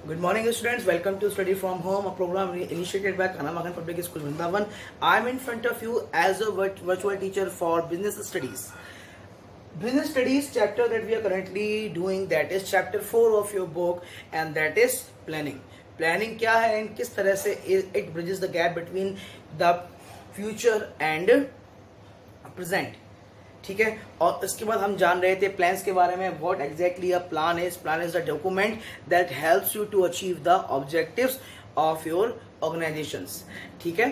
Good morning, students. Welcome to Study from Home, a program initiated by Kanamakan Public School, Vrindavan. I am in front of you as a virtual teacher for business studies. Business studies chapter that we are currently doing, that is chapter 4 of your book, and that is planning. Planning क्या है and किस तरह से it bridges the gap between the future and present. ठीक है, और इसके बाद हम जान रहे थे प्लान्स के बारे में. What exactly a plan is. Plan is the document that helps you to achieve the objectives of your organisations. ठीक है,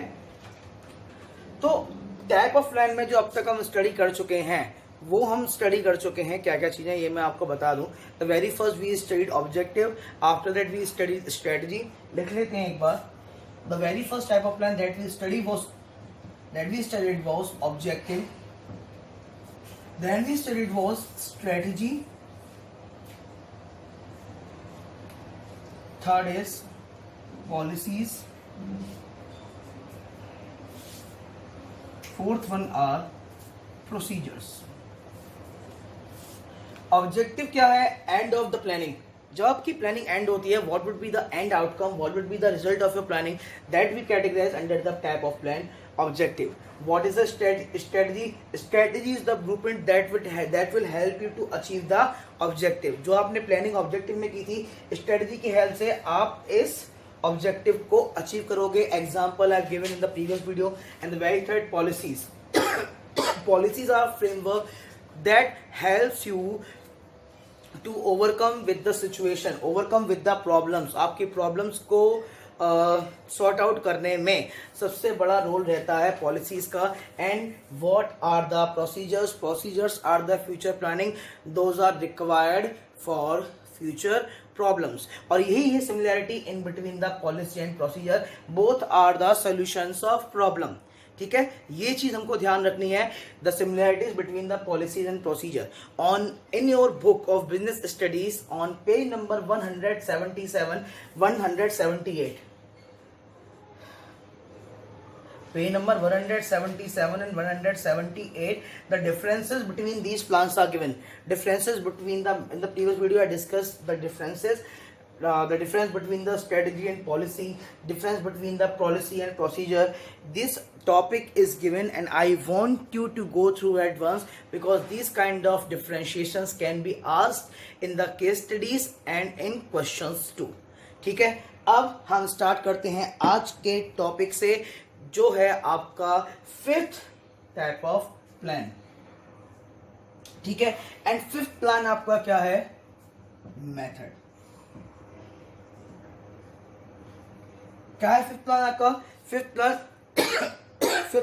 तो टाइप ऑफ प्लान में जो अब तक हम स्टडी कर चुके हैं वो हम स्टडी कर चुके हैं. क्या क्या चीजें ये मैं आपको बता दूं. The very first we studied objective, after that we studied strategy. लिख लेते हैं एक बार. The very first type of plan that we studied was objective. Then we studied was strategy. Third is policies. Fourth one are procedures. Objective क्या है? End of the planning. जब आपकी planning end होती है, what would be the end outcome, what would be the result of your planning, that we categorise under the type of plan. Objective. What is a strategy? Strategy is the blueprint that will help you to achieve the objective. जो आपने planning objective में की थी, strategy की help से आप इस objective को अचीव करोगे. Example I given in the previous video. And the very third, policies. Policies are framework that helps you to overcome with the situation, overcome with the problems. आपकी problems को sort out करने में सबसे बड़ा role रहता है policies का. And what are the procedures? Procedures are the future planning. Those are required for future problems. और यही है similarity in between the policy and procedure. Both are the solutions of problem. ठीक है, ये चीज हमको ध्यान रखनी है. The similarities between the policies and procedure. On in your book of business studies on page number 177, 178. Page number 177 and 178. The differences between these plans are given. Differences between in the previous video I discussed the differences. The difference between the strategy and policy, difference between the policy and procedure. This topic is given and I want you to go through at once, because these kind of differentiations can be asked in the case studies and in questions too. ठीक है, अब हम start करते हैं आज के topic से, जो है आपका फिफ्थ टाइप ऑफ प्लान. ठीक है, एंड फिफ्थ प्लान आपका क्या है? मेथड. क्या है फिफ्थ प्लान आपका? फिफ्थ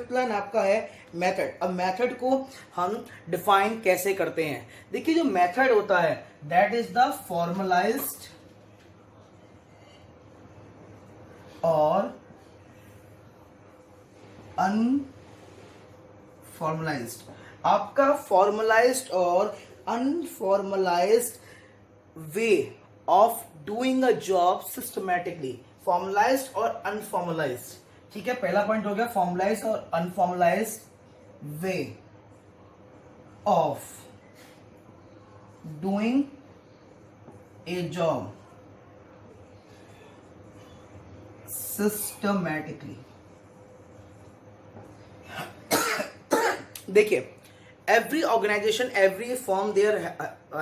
प्लान आपका है मेथड. अब मेथड को हम डिफाइन कैसे करते हैं? देखिए, जो मेथड होता है दैट इज द फॉर्मलाइज्ड और अनफॉर्मलाइज्ड. आपका फॉर्मलाइज्ड और unformalised way of doing a job systematically. Formalised और अनफॉर्मलाइज्ड. ठीक है, पहला पॉइंट हो गया फॉर्मलाइज्ड और unformalised way of doing a job systematically. देखिए, every organization, every firm there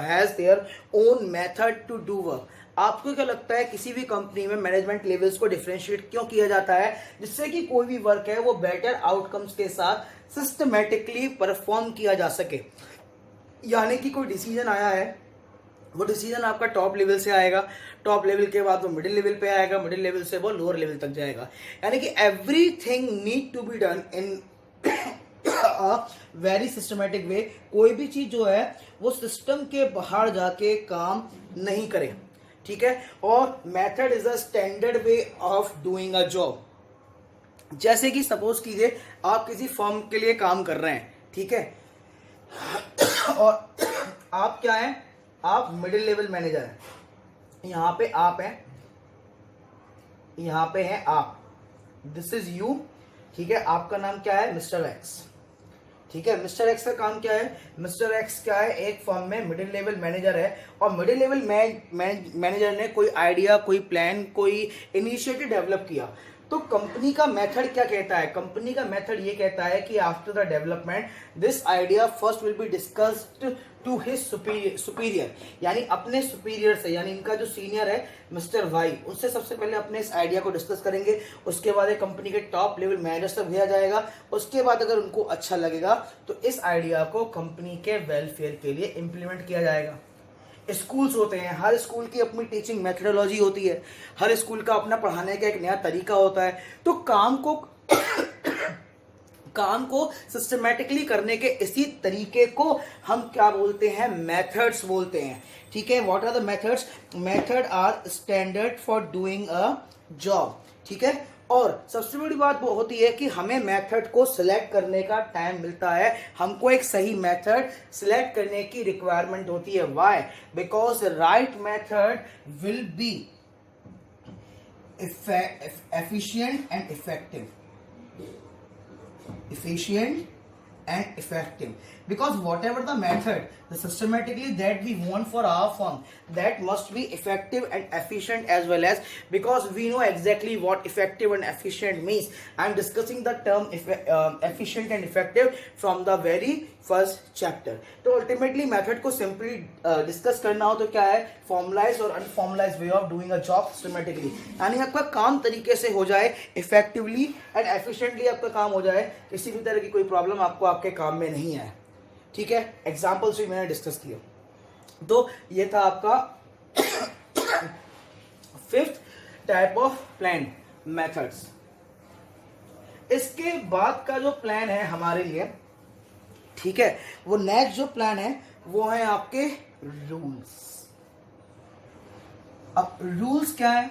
has their own method to do work. आपको क्या लगता है किसी भी कंपनी में मैनेजमेंट लेवल्स को डिफरेंशिएट क्यों किया जाता है? जिससे कि कोई भी वर्क है वो बेटर आउटकम्स के साथ सिस्टमैटिकली परफॉर्म किया जा सके. यानी कि कोई डिसीजन आया है, वो डिसीजन आपका टॉप लेवल से आएगा, टॉप लेवल के बाद वो मिडिल लेवल पे आएगा, मिडिल लेवल से वो लोअर लेवल तक जाएगा. यानी कि everything need to be done in very systematic way. कोई भी चीज जो है वो सिस्टम के बाहर जाके काम नहीं करे. ठीक है, और method is a standard way of doing a job. जैसे कि सपोज कीजिए आप किसी फर्म के लिए काम कर रहे हैं. ठीक है, और आप क्या हैं? आप मिडिल लेवल मैनेजर हैं. यहां पे आप हैं, यहां पे हैं आप. This is you. ठीक है, आपका नाम क्या है? Mister x. ठीक है। मिस्टर एक्स का काम क्या है? मिस्टर एक्स क्या है? एक फर्म में मिडिल लेवल मैनेजर है, और मिडिल लेवल मैनेजर ने कोई आइडिया, कोई प्लान, कोई इनिशिएटिव डेवलप किया। तो कंपनी का मेथड क्या कहता है? कंपनी का मेथड ये कहता है कि after the development this idea first will be discussed to his superior, यानी अपने सुपीरियर से, यानी इनका जो सीनियर है मिस्टर वाई, उससे सबसे पहले अपने इस आइडिया को डिस्कस करेंगे। उसके बाद एक कंपनी के टॉप लेवल मैनेजर तक भेजा जाएगा। उसके बाद अगर उनको अच्छा लगेगा तो इस आइडिया को कंपनी के वेलफेयर के लिए इम्प्लीमेंट किया जाएगा। स्कूल्स होते हैं, हर स्कूल की अपनी टीचिंग मेथडोलॉजी होती है, हर स्कूल का अपना पढ़ाने का एक नया तरीका होता है। तो काम को सिस्टमेटिकली करने के इसी तरीके को हम क्या बोलते हैं? मेथड्स बोलते हैं। ठीक है। What are the methods? Method are standard for doing a job. ठीक है। और सबसे बड़ी बात वो होती है कि हमें मेथड को सिलेक्ट करने का टाइम मिलता है, हमको एक सही मेथड सिलेक्ट करने की रिक्वायरमेंट होती है। Why? Because right method will be efficient and effective, because whatever the method, the systematically that we want for our firm, that must be effective and efficient as well, as because we know exactly what effective and efficient means. I am discussing the term efficient and effective from the very first chapter. तो ultimately method को simply discuss करना हो तो क्या है? Formulise और unformulise way of doing a job systematically, यानी आपका काम तरीके से हो जाए, इफेक्टिवली एंड एफिशिएंटली आपका काम हो जाए, किसी भी तरह की कोई प्रॉब्लम आपको आपके काम में नहीं आए। ठीक है। एग्जाम्पल्स भी मैंने डिस्कस किया। तो ये था आपका fifth type of plan, methods. इसके बाद का जो प्लान है हमारे लिए, ठीक है, वो नेक्स्ट जो प्लान है वो है आपके रूल्स। अब रूल्स क्या है?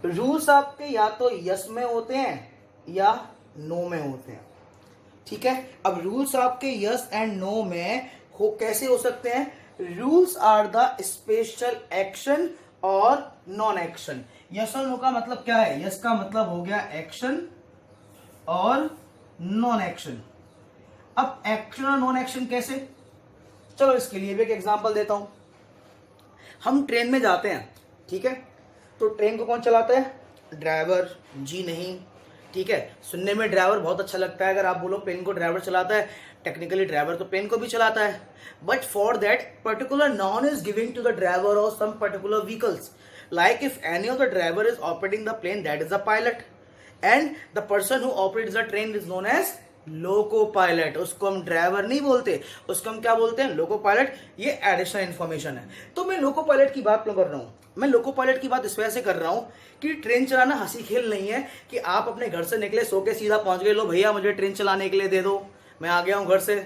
रूल्स आपके या तो यस में होते हैं या नो में होते हैं। ठीक है। अब रूल्स आपके यस एंड नो में कैसे हो सकते हैं? Rules are the special action और नॉन एक्शन। यस और नो का मतलब क्या है? यस का मतलब हो गया एक्शन और नॉन एक्शन। अब एक्शन और नॉन एक्शन कैसे? चलो इसके लिए भी एक एग्जांपल देता हूं। हम ट्रेन में जाते हैं, ठीक है, तो ट्रेन को कौन चलाता है? ड्राइवर। जी नहीं। ठीक है। सुनने में ड्राइवर बहुत अच्छा लगता है, अगर आप बोलो प्लेन को ड्राइवर चलाता है, टेक्निकली ड्राइवर तो प्लेन को भी चलाता है, but for that particular none is giving to the driver और some particular vehicles, like if any of the driver is operating the plane, that is a pilot, and the person who operates the train is known as loco pilot. उसको हम driver नहीं बोलते, उसको हम क्या बोलते हैं? Loco pilot. ये एडिशनल इन्फॉर्मेशन है। तो मैं लोको पायलट की बात क्यों कर रहा हूं? मैं लोको पायलट की बात इस वजह से कर रहा हूं कि ट्रेन चलाना हंसी खेल नहीं है कि आप अपने घर से निकले, सो के सीधा पहुंच गए, लो भैया मुझे ट्रेन चलाने के लिए दे दो, मैं आ गया हूं घर से।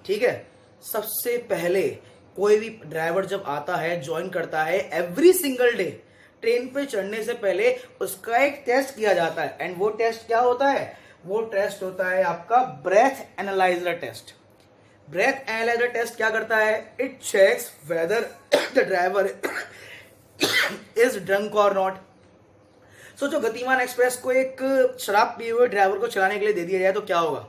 ठीक है। सबसे पहले कोई भी ड्राइवर जब आता है, ज्वाइन करता है, एवरी सिंगल डे ट्रेन पे चढ़ने से पहले उसका एक टेस्ट किया जाता है। एंड वो टेस्ट क्या होता है? वो टेस्ट होता है आपका breath analyser test. Breath analyser test क्या करता है? It checks whether the driver is drunk और नॉट। सोचो गतिमान एक्सप्रेस को एक शराब पिए हुए ड्राइवर को चलाने के लिए दे दिया जाए तो क्या होगा?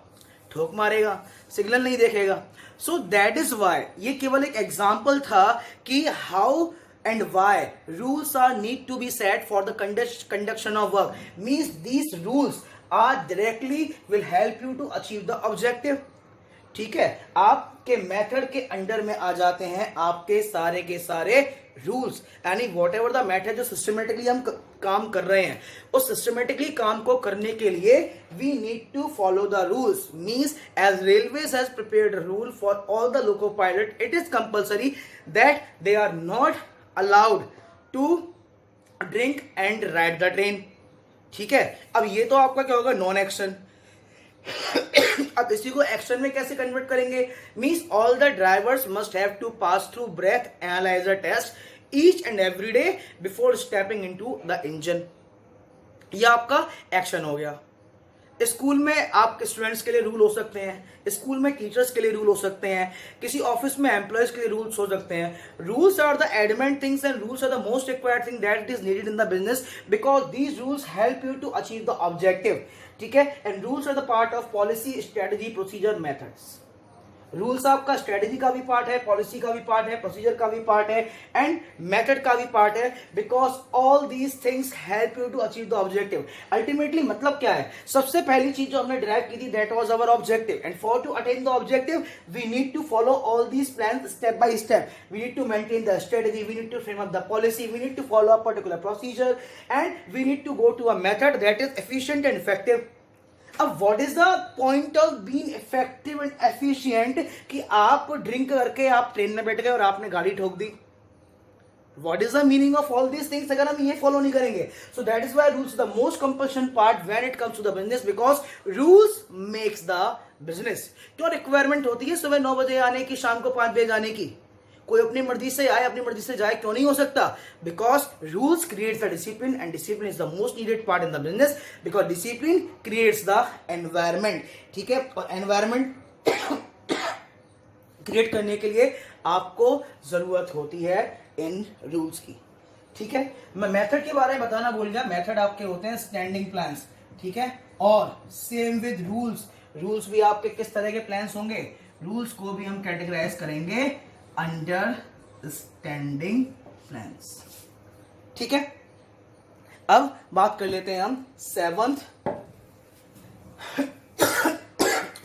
ठोक मारेगा, सिग्नल नहीं देखेगा। सो दैट इज वाई, ये केवल एक एग्जाम्पल था कि how and why rules are need to be set for the conduction of work, means these rules are directly will help you to achieve the objective। ठीक है। आपके मेथड के under में आ जाते हैं आपके सारे के सारे रूल्स, यानी वॉट एवर द मेथड जो सिस्टमेटिकली हम काम कर रहे हैं, उस सिस्टमेटिकली काम को करने के लिए we need to follow the rules. Means as railways has prepared rule for all the loco pilot, it is compulsory that they are not allowed to drink and ride the train। ठीक है। अब ये तो आपका क्या होगा? Non action. अब इसी को एक्शन में कैसे कन्वर्ट करेंगे? Means all the drivers must have to pass through breath analyser test each and every day before stepping into the engine. ये आपका एक्शन हो गया। स्कूल में आपके स्टूडेंट्स के लिए रूल हो सकते हैं, स्कूल में टीचर्स के लिए रूल हो सकते हैं, किसी ऑफिस में एम्प्लॉयज के लिए रूल्स हो सकते हैं। Rules are the adamant things and rules are the most required thing that is needed in the business, because these rules help you to achieve the objective. ठीक है। And rules are the part of policy, strategy, procedure, methods. Rules आपका strategy का भी part है, policy का भी part है, procedure का भी पार्ट है, एंड मेथड का भी पार्ट है, because all these things help you to achieve the objective. Ultimately मतलब क्या है, सबसे पहली चीज जो हमने ड्राइव की थी, that was our objective, and for to attain the objective we need to follow all these plan step by step. We need to maintain the strategy, we need to frame up the policy, we need to follow a particular procedure, and we need to go to a method that is efficient and effective. अब what is the point of being effective and efficient, कि आप drink करके आप train में बैठ गए और आपने गाड़ी ठोक दी। What is the meaning of all these things अगर हम ये फॉलो नहीं करेंगे? So that is why rules the most compulsion part when it comes to the business, because rules makes the business. क्यों रिक्वायरमेंट होती है सुबह 9 बजे आने की, शाम को 5 बजे जाने की? कोई अपनी मर्जी से आए, अपनी मर्जी से जाए, क्यों नहीं हो सकता? Because rules creates the discipline, and discipline is the most needed part in the business, because discipline creates the environment. ठीक है, और एनवायरमेंट क्रिएट करने के लिए आपको जरूरत होती है इन रूल्स की। ठीक है, मैं मेथड के बारे में बताना भूल गया। मेथड आपके होते हैं स्टैंडिंग प्लान्स, ठीक है, और सेम विद रूल्स। रूल्स भी आपके किस तरह के प्लान्स होंगे? रूल्स को भी हम कैटेगराइज करेंगे अंडर स्टैंडिंग प्लान्स। ठीक है, अब बात कर लेते हैं हम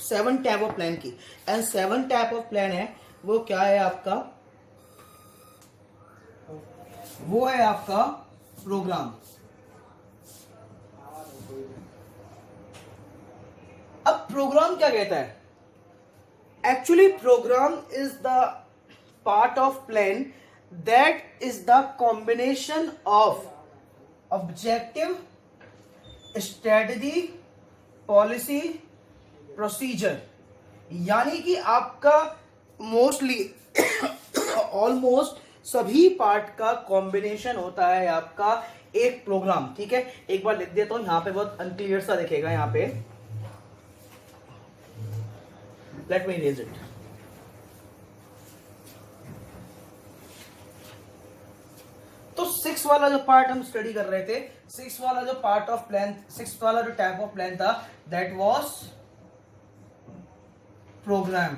सेवन टाइप ऑफ प्लान की। एंड 7 टाइप ऑफ प्लान है, वो क्या है आपका? वो है आपका प्रोग्राम। अब प्रोग्राम क्या कहता है? Actually programme is the part of plan that is the combination of objective, strategy, policy, procedure। यानी कि आपका मोस्टली ऑलमोस्ट सभी पार्ट का कॉम्बिनेशन होता है आपका एक प्रोग्राम। ठीक है, एक बार लिख देता हूं, यहां पे बहुत अनक्लियर सा दिखेगा यहां पे। Let me erase it. तो 6 वाला जो पार्ट हम स्टडी कर रहे थे, 6 वाला जो पार्ट ऑफ प्लान, 6 वाला जो टाइप ऑफ प्लान था, दैट वाज प्रोग्राम।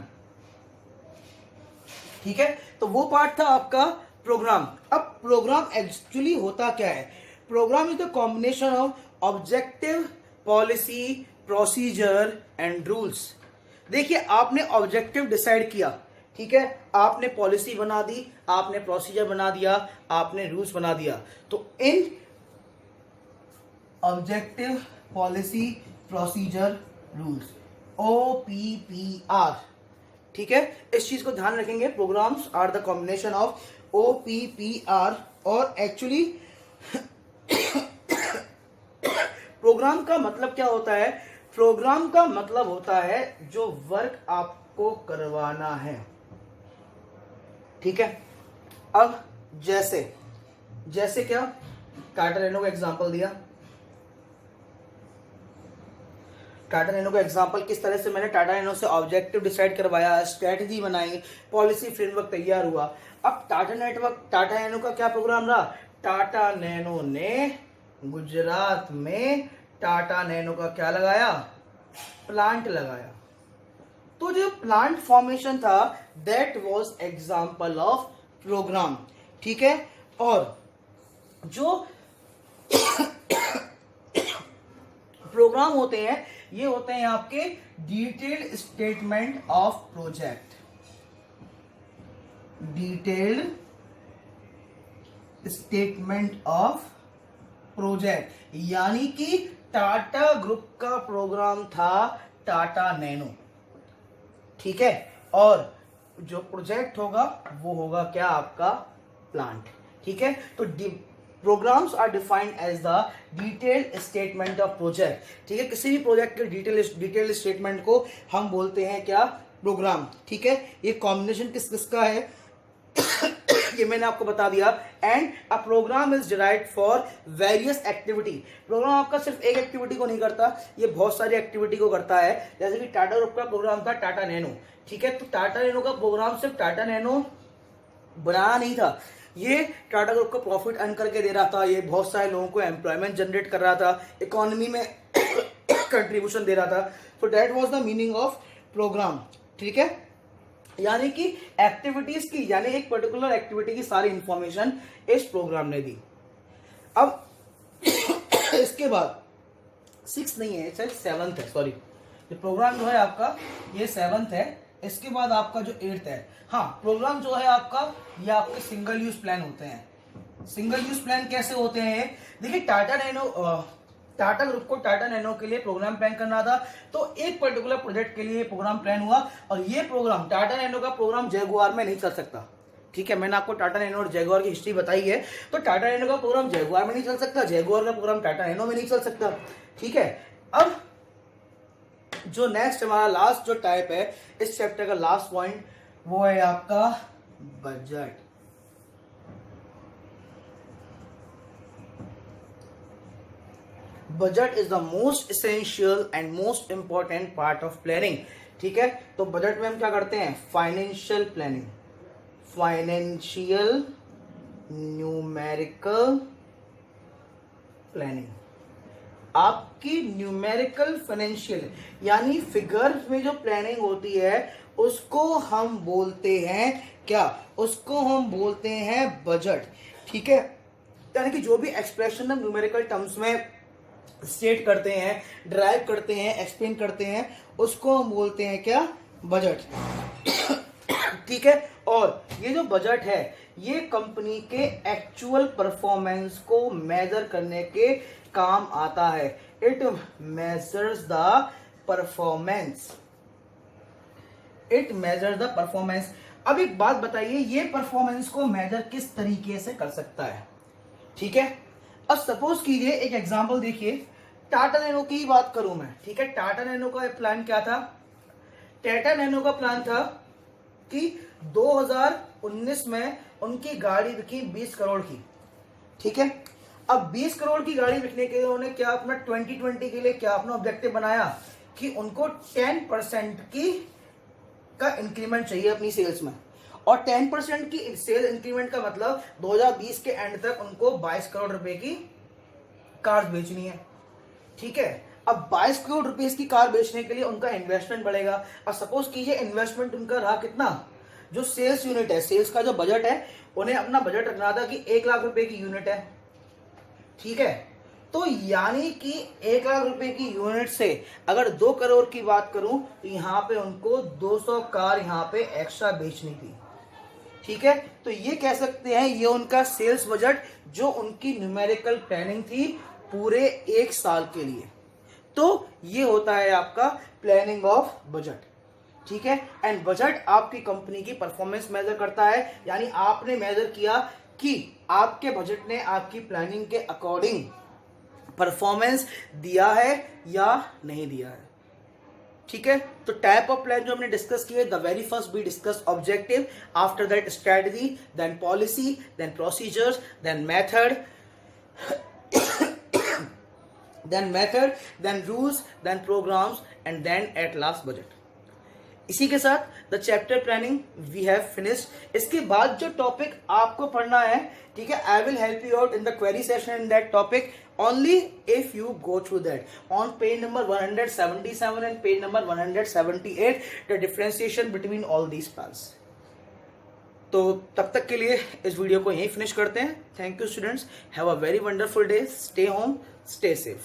ठीक है, तो वो पार्ट था आपका प्रोग्राम। अब प्रोग्राम एक्चुअली होता क्या है? Programme is the combination of objective, policy, procedure and rules. देखिए, आपने ऑब्जेक्टिव डिसाइड किया, ठीक है, आपने पॉलिसी बना दी, आपने प्रोसीजर बना दिया, आपने रूल्स बना दिया। तो इन objective, policy, procedure, rules, OPPR। ठीक है, इस चीज को ध्यान रखेंगे। Programmes are the combination of OPPR। और एक्चुअली प्रोग्राम का मतलब क्या होता है? प्रोग्राम का मतलब होता है जो वर्क आपको करवाना है। ठीक है, अब जैसे क्या, टाटा नैनो का एग्जांपल दिया। टाटा नैनो का एग्जांपल किस तरह से मैंने टाटा नैनो से ऑब्जेक्टिव डिसाइड करवाया, स्ट्रेटजी बनाई, पॉलिसी फ्रेमवर्क तैयार हुआ। अब टाटा नैनो का क्या प्रोग्राम रहा? टाटा नैनो ने गुजरात में टाटा नैनो का क्या लगाया? प्लांट लगाया। तो जो प्लांट फॉर्मेशन था, that was example of programme. ठीक है, और जो प्रोग्राम होते हैं, ये होते हैं आपके detailed statement of project. Detailed statement of project, यानी कि टाटा ग्रुप का प्रोग्राम था टाटा नैनो। ठीक है, और जो प्रोजेक्ट होगा वो होगा क्या? आपका प्लांट। ठीक है, तो programmes are defined as the detailed statement of project. ठीक है, किसी भी प्रोजेक्ट के डिटेल्ड स्टेटमेंट को हम बोलते हैं क्या? प्रोग्राम। ठीक है, ये कॉम्बिनेशन किस किसका है ये मैंने आपको बता दिया। And a programme is derived for various activity. Programme आपका सिर्फ एक एक्टिविटी को नहीं करता, ये बहुत सारी एक्टिविटी को करता है। जैसे कि टाटा ग्रुप का प्रोग्राम था टाटा नैनो। ठीक है, तो टाटा नैनो का प्रोग्राम सिर्फ टाटा नैनो बनाना नहीं था, ये टाटा ग्रुप को प्रॉफिट अर्न करके दे रहा था, ये बहुत सारे लोगों को एम्प्लॉयमेंट जनरेट कर रहा था, इकोनॉमी में कंट्रीब्यूशन दे रहा था। तो that was the meaning of programme, ठीक है। यानी कि एक्टिविटीज की, यानी एक पर्टिकुलर एक्टिविटी की सारी इंफॉर्मेशन इस प्रोग्राम ने दी। अब इसके बाद 6 नहीं है, शायद 7th है, सॉरी, ये प्रोग्राम जो है आपका ये 7th है। इसके बाद आपका जो 8th है, हाँ, प्रोग्राम जो है आपका ये आपके सिंगल यूज प्लान होते हैं। सिंगल यूज प्लान कैसे होते हैं? देखिए, टाटा ग्रुप को टाटा नैनो के लिए प्रोग्राम प्लान करना था, तो एक पर्टिकुलर प्रोजेक्ट के लिए प्रोग्राम प्लान हुआ, और ये प्रोग्राम टाटा नैनो का प्रोग्राम जैगुआर में नहीं चल सकता, ठीक है। मैंने आपको टाटा नैनो और जैगुआर की हिस्ट्री बताई है, तो टाटा नैनो का प्रोग्राम जैगुआर में नहीं चल सकता, जैगुआर का प्रोग्राम टाटा नैनो में नहीं चल सकता, ठीक है। अब जो नेक्स्ट हमारा लास्ट जो टाइप है इस चैप्टर का लास्ट पॉइंट, वो है आपका budget. Budget is the most essential and most important part of planning, ठीक है। तो बजट में हम क्या करते हैं? Financial planning, financial numerical planning. आपकी न्यूमेरिकल फाइनेंशियल यानी फिगर में जो प्लानिंग होती है उसको हम बोलते हैं क्या? उसको हम बोलते हैं बजट, ठीक है। यानी कि जो भी एक्सप्रेशन हम न्यूमेरिकल टर्म्स में स्टेट करते हैं, ड्राइव करते हैं, एक्सप्लेन करते हैं, उसको हम बोलते हैं क्या? बजट, ठीक है। और ये जो बजट है ये कंपनी के एक्चुअल परफॉर्मेंस को मेजर करने के काम आता है। It measures the performance, it measures the performance. अब एक बात बताइए, ये परफॉर्मेंस को मेजर किस तरीके से कर सकता है, ठीक है। अब सपोज कीजिए, एक एग्जांपल देखिए, टाटा नैनो की बात करूं मैं, ठीक है। टाटा नैनो का प्लान क्या था? टाटा नैनो का प्लान था कि 2019 में उनकी गाड़ी बिकी 20 करोड़ की, ठीक है। अब 20 करोड़ की गाड़ी बिकने के लिए उन्होंने क्या अपना 2020 के लिए क्या अपना ऑब्जेक्टिव बनाया कि उनको 10% की का इंक्रीमेंट चाहिए अपनी सेल्स में, और 10% की सेल इंक्रीमेंट का मतलब 2020 के एंड तक उनको 22 करोड़ रुपए की कार बेचनी है, ठीक है। अब 22 करोड़ रुपए की कार बेचने के लिए उनका इन्वेस्टमेंट बढ़ेगा। और सपोज कीजिए इन्वेस्टमेंट उनका रहा कितना? जो सेल्स यूनिट है, सेल्स का जो बजट है, उन्हें अपना बजट रखना था कि 1 लाख रुपए की यूनिट है, ठीक है। तो यानी कि 1 लाख रुपए की यूनिट से अगर 2 करोड़ की बात करूं तो यहां पे उनको 200 कार यहां पे एक्स्ट्रा बेचनी थी, ठीक है। तो ये कह सकते हैं ये उनका सेल्स बजट जो उनकी न्यूमेरिकल प्लानिंग थी पूरे 1 साल के लिए। तो ये होता है आपका प्लानिंग ऑफ बजट, ठीक है। एंड बजट आपकी कंपनी की परफॉर्मेंस मेजर करता है, यानी आपने मेजर किया कि आपके बजट ने आपकी प्लानिंग के अकॉर्डिंग परफॉर्मेंस दिया है या नहीं दिया है, ठीक है। तो टाइप ऑफ प्लान जो हमने डिस्कस किए, the very first we discuss objective, after that strategy, then policy, then procedures, then method, then rules, then programmes, and then at last budget. इसी के साथ the chapter planning we have finished. इसके बाद जो topic आपको पढ़ना है, ठीक है, I will help you out in the query session in that topic only if you go through that on page number 177 and page number 178, the differentiation between all these plans. तो तब तक के लिए इस वीडियो को यहीं finish करते हैं। Thank you students, have a very wonderful day, stay home, stay safe.